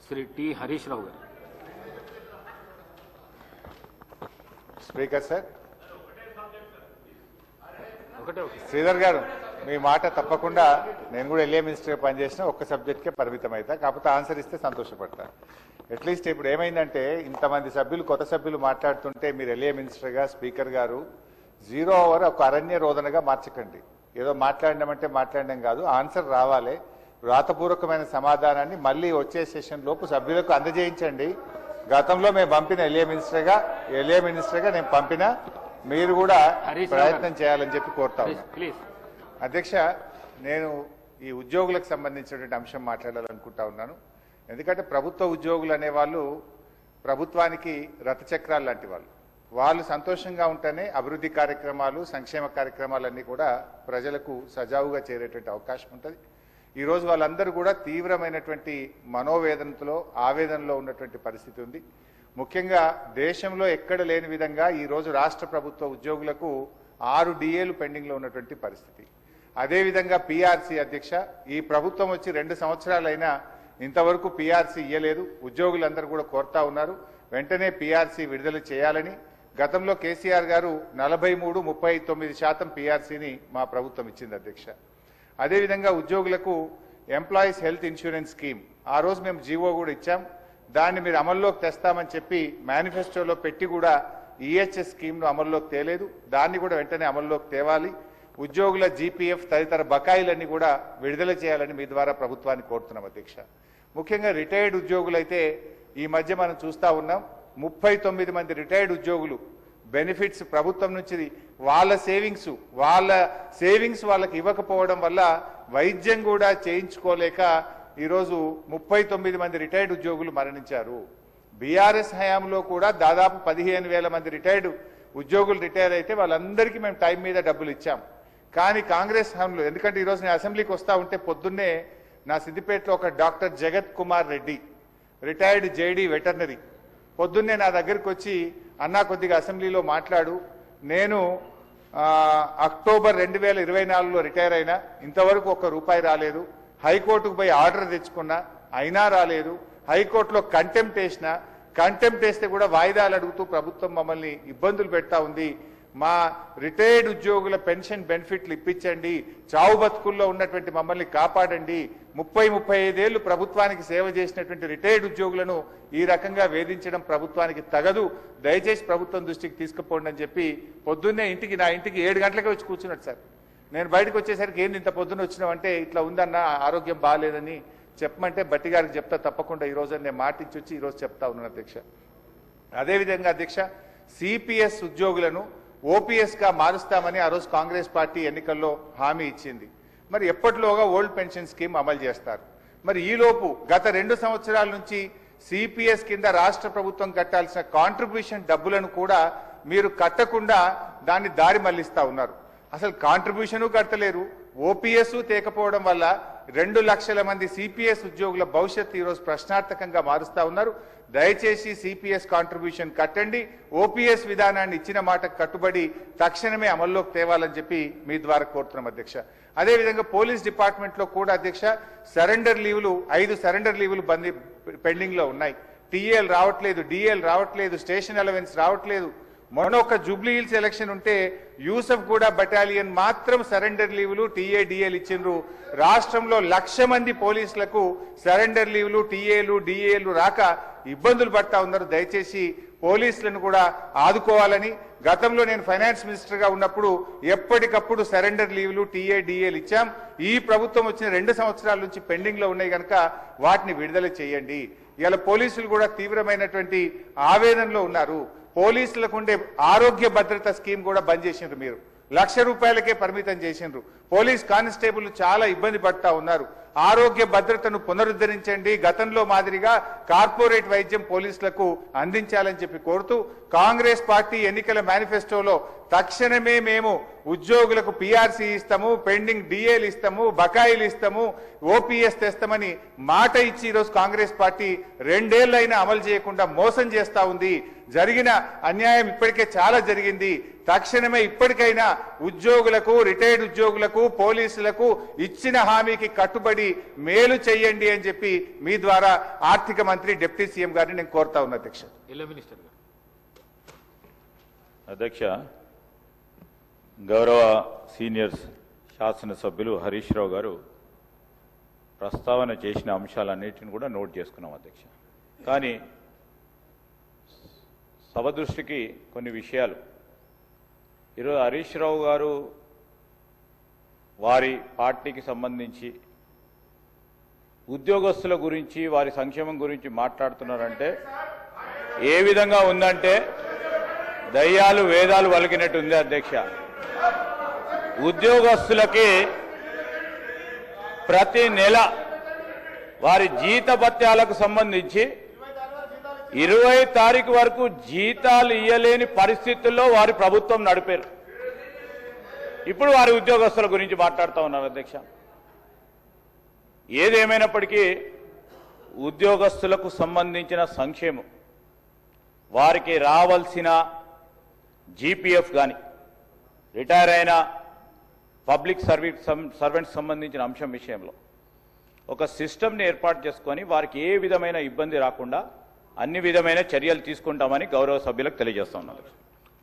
Shri T Harish Rao గారు. Speaker sir, Sridhar గారు మీ మాట తప్పకుండా, నేను కూడా ఎల్ఏ మినిస్టర్గా పనిచేసిన ఒక్క సబ్జెక్ట్కే పరిమితం అవుతా, కాకపోతే ఆన్సర్ ఇస్తే సంతోషపడతా. అట్లీస్ట్ ఇప్పుడు ఏమైందంటే ఇంతమంది సభ్యులు కొత్త సభ్యులు మాట్లాడుతుంటే మీరు ఎల్ఏ మినిస్టర్గా స్పీకర్ గారు 0 ఓవర్ ఒక అరణ్య రోదనగా మార్చకండి. ఏదో మాట్లాడినామంటే మాట్లాడడం కాదు, ఆన్సర్ రావాలి. వ్రాతపూర్వకమైన సమాధానాన్ని మళ్ళీ వచ్చే సెషన్ లోపు సభ్యులకు అందజేయించండి. గతంలో మేము పంపిన ఎల్ఏ మినిస్టర్గా నేను పంపిన, మీరు కూడా ప్రయత్నం చేయాలని చెప్పి కోరుతా ఉన్నా. అధ్యక్ష, నేను ఈ ఉద్యోగులకు సంబంధించినటువంటి అంశం మాట్లాడాలనుకుంటా ఉన్నాను. ఎందుకంటే ప్రభుత్వ ఉద్యోగులు అనేవాళ్ళు ప్రభుత్వానికి రథచక్రాలు లాంటి వాళ్ళు సంతోషంగా ఉంటేనే అభివృద్ధి కార్యక్రమాలు, సంక్షేమ కార్యక్రమాలన్నీ కూడా ప్రజలకు సజావుగా చేరేటువంటి అవకాశం ఉంటుంది. ఈరోజు వాళ్ళందరూ కూడా తీవ్రమైనటువంటి మనోవేదనతో, ఆవేదనలో ఉన్నటువంటి పరిస్థితి ఉంది. ముఖ్యంగా దేశంలో ఎక్కడ లేని విధంగా ఈరోజు రాష్ట్ర ప్రభుత్వ ఉద్యోగులకు 6 డిఏలు పెండింగ్లో ఉన్నటువంటి పరిస్థితి. అదేవిధంగా పీఆర్సీ అధ్యక్ష, ఈ ప్రభుత్వం వచ్చి 2 సంవత్సరాలైనా ఇంతవరకు పీఆర్సీ ఇయ్యలేదు. ఉద్యోగులందరూ కూడా కోరుతా ఉన్నారు వెంటనే పీఆర్సీ విడుదల చేయాలని. గతంలో కేసీఆర్ గారు 43-39% పీఆర్సీని మా ప్రభుత్వం ఇచ్చింది అధ్యక్ష. అదేవిధంగా ఉద్యోగులకు ఎంప్లాయీస్ హెల్త్ ఇన్సూరెన్స్ స్కీమ్ ఆ రోజు మేము జీవో కూడా ఇచ్చాం. దాన్ని మీరు అమల్లోకి తెస్తామని చెప్పి మేనిఫెస్టోలో పెట్టి కూడా ఈహెచ్ఎస్ స్కీమ్ను అమల్లోకి తేలేదు. దాన్ని కూడా వెంటనే అమల్లోకి తేవాలి. ఉద్యోగుల జీపీఎఫ్ తదితర బకాయిలన్నీ కూడా విడుదల చేయాలని మీ ద్వారా ప్రభుత్వాన్ని కోరుతున్నాం అధ్యక్ష. ముఖ్యంగా రిటైర్డ్ ఉద్యోగులైతే ఈ మధ్య మనం చూస్తూ ఉన్నాం, 39 మంది రిటైర్డ్ ఉద్యోగులు బెనిఫిట్స్ ప్రభుత్వం నుంచి వాళ్ళ సేవింగ్స్ వాళ్ళకి ఇవ్వకపోవడం వల్ల వైద్యం కూడా చేయించుకోలేక ఈరోజు 39 మంది రిటైర్డ్ ఉద్యోగులు మరణించారు. బీఆర్ఎస్ హయాంలో కూడా దాదాపు 15,000 మంది రిటైర్డ్ ఉద్యోగులు రిటైర్ అయితే వాళ్ళందరికీ మేము టైం మీద డబ్బులు ఇచ్చాం. కానీ కాంగ్రెస్ హయాంలో, ఎందుకంటే ఈరోజు నేను అసెంబ్లీకి వస్తూ ఉంటే పొద్దున్నే నా సిద్దిపేటలో ఒక డాక్టర్ జగత్ Kumar Reddy, retired JD veterinary, పొద్దున్నే నా దగ్గరికి వచ్చి అన్నా కొద్దిగా అసెంబ్లీలో మాట్లాడు, నేను అక్టోబర్ 2024లో రిటైర్ అయినా, ఇంతవరకు ₹1 రాలేదు. హైకోర్టుకు పోయి ఆర్డర్ తెచ్చుకున్నా, అయినా రాలేదు. హైకోర్టులో కంటెంప్ట్ వేస్తే కూడా వాయిదాలు అడుగుతూ ప్రభుత్వం మమ్మల్ని ఇబ్బందులు పెడతా ఉంది. మా రిటైర్డ్ ఉద్యోగుల పెన్షన్ బెనిఫిట్లు ఇప్పించండి, చావు బతుకుల్లో ఉన్నటువంటి మమ్మల్ని కాపాడండి. 30-35 ఏళ్లు ప్రభుత్వానికి సేవ చేసినటువంటి రిటైర్డ్ ఉద్యోగులను ఈ రకంగా వేధించడం ప్రభుత్వానికి తగదు, దయచేసి ప్రభుత్వం దృష్టికి తీసుకుపోండి అని చెప్పి పొద్దున్నే నా ఇంటికి 7 గంటలకే వచ్చి కూర్చున్నాడు సార్. నేను బయటకు వచ్చేసరికి ఏంది ఇంత పొద్దున్న వచ్చినావంటే, ఇట్లా ఉందన్న ఆరోగ్యం బాగాలేదని చెప్పమంటే బట్టి గారికి చెప్తా తప్పకుండా ఈ రోజు నేను మాటించి వచ్చి ఈరోజు చెప్తా ఉన్నాను అధ్యక్ష. అదేవిధంగా అధ్యక్ష, సిపిఎస్ ఉద్యోగులను ఓపీఎస్గా మారుస్తామని ఆ రోజు కాంగ్రెస్ పార్టీ ఎన్నికల్లో హామీ ఇచ్చింది. మరి ఎప్పటిలోగా ఓల్డ్ పెన్షన్ స్కీమ్ అమలు చేస్తారు? మరి ఈలోపు గత 2 సంవత్సరాల నుంచి సిపిఎస్ కింద రాష్ట్ర ప్రభుత్వం కట్టాల్సిన కాంట్రిబ్యూషన్ డబ్బులను కూడా మీరు కట్టకుండా దాన్ని దారి మళ్లిస్తా ఉన్నారు. అసలు కాంట్రిబ్యూషను కట్టలేరు, ఓపీఎస్ తేకపోవడం వల్ల 2 లక్షల మంది సిపిఎస్ ఉద్యోగుల భవిష్యత్తు ఈరోజు ప్రశ్నార్థకంగా మారుస్తా ఉన్నారు. దయచేసి సిపిఎస్ కాంట్రిబ్యూషన్ కట్టండి, ఓపీఎస్ విధానాన్ని ఇచ్చిన మాటకు కట్టుబడి తక్షణమే అమల్లోకి తేవాలని చెప్పి మీ ద్వారా కోరుతున్నాం అధ్యక్ష. అదేవిధంగా పోలీస్ డిపార్ట్మెంట్లో కూడా అధ్యక్ష సరెండర్ లీవులు 5 సరెండర్ లీవులు పెండింగ్ లో ఉన్నాయి. టీఏలు రావట్లేదు, డిఏలు రావట్లేదు, స్టేషన్ అలవెన్స్ రావట్లేదు. మొన్న ఒక జూబ్లీ హిల్స్ ఎలక్షన్ ఉంటే యూసఫ్ గూడ బటాలియన్ మాత్రం సరెండర్ లీవులు టీఏలు ఇచ్చిండ్రు. రాష్ట్రంలో 1,00,000 మంది పోలీసులకు సరెండర్ లీవులు టీఏలు రాక ఇబ్బందులు పడతా ఉన్నారు. దయచేసి పోలీసులను కూడా ఆదుకోవాలని, గతంలో నేను ఫైనాన్స్ మినిస్టర్గా ఉన్నప్పుడు ఎప్పటికప్పుడు సరెండర్ లీవులు టీఏలు ఇచ్చాం. ఈ ప్రభుత్వం వచ్చిన 2 సంవత్సరాల నుంచి పెండింగ్ లో ఉన్నాయి కనుక వాటిని విడుదల చేయండి. ఇవాళ పోలీసులు కూడా తీవ్రమైనటువంటి ఆవేదనలో ఉన్నారు. పోలీసులకు ఉండే ఆరోగ్య భద్రత స్కీమ్ కూడా బంద్ చేసిండ్రు. మీరు ₹1,00,000కే పరిమితం చేసిండ్రు. పోలీస్ కానిస్టేబుల్ చాలా ఇబ్బంది పడతా ఉన్నారు. ఆరోగ్య భద్రతను పునరుద్ధరించండి, గతంలో మాదిరిగా కార్పొరేట్ వైద్యం పోలీసులకు అందించాలని చెప్పి కోరుతూ కాంగ్రెస్ పార్టీ ఎన్నికల మేనిఫెస్టోలో తక్షణమే మేము ఉద్యోగులకు పీఆర్సీ ఇస్తాము, పెండింగ్ డిఏలు ఇస్తాము, బకాయిలు ఇస్తాము, ఓపీఎస్ తెస్తామని మాట ఇచ్చి ఈరోజు కాంగ్రెస్ పార్టీ 2 ఏళ్లైనా అమలు చేయకుండా మోసం చేస్తా ఉంది. జరిగిన అన్యాయం ఇప్పటికే చాలా జరిగింది. తక్షణమే ఇప్పటికైనా ఉద్యోగులకు, రిటైర్డ్ ఉద్యోగులకు, పోలీసులకు ఇచ్చిన హామీకి కట్టుబడి మేలు చేయండి అని చెప్పి మీ ద్వారా ఆర్థిక మంత్రి డిప్యూటీ సీఎం గారిని నేను కోరుతా ఉన్నా అధ్యక్ష. అధ్యక్ష, గౌరవ సీనియర్ శాసనసభ్యులు హరీష్ రావు గారు ప్రస్తావన చేసిన అంశాలన్నిటిని కూడా నోట్ చేసుకున్నాం అధ్యక్ష. కానీ సభ దృష్టికి కొన్ని విషయాలు ఈరోజు హరీష్ రావు గారు వారి పార్టీకి సంబంధించి ఉద్యోగస్తుల గురించి, వారి సంక్షేమం గురించి మాట్లాడుతున్నారంటే ఏ విధంగా ఉందంటే దయ్యాలు వేదాలు వలికినట్టు ఉంది అధ్యక్ష. ఉద్యోగస్తులకి ప్రతి నెల వారి జీతభత్యాలకు సంబంధించి 20 తారీఖు వరకు జీతాలు ఇయ్యలేని పరిస్థితుల్లో వారి ప్రభుత్వం నడిపారు. ఇప్పుడు వారి ఉద్యోగస్తుల గురించి మాట్లాడుతూ ఉన్నారు అధ్యక్ష. ఏదేమైనప్పటికీ ఉద్యోగస్తులకు సంబంధించిన సంక్షేమం, వారికి రావాల్సిన జీపీఎఫ్ కానీ, రిటైర్ అయిన పబ్లిక్ సర్వెంట్స్ సంబంధించిన అంశం విషయంలో ఒక సిస్టమ్ని ఏర్పాటు చేసుకొని వారికి ఏ విధమైన ఇబ్బంది రాకుండా అన్ని విధమైన చర్యలు తీసుకుంటామని గౌరవ సభ్యులకు తెలియజేస్తా ఉన్నాను.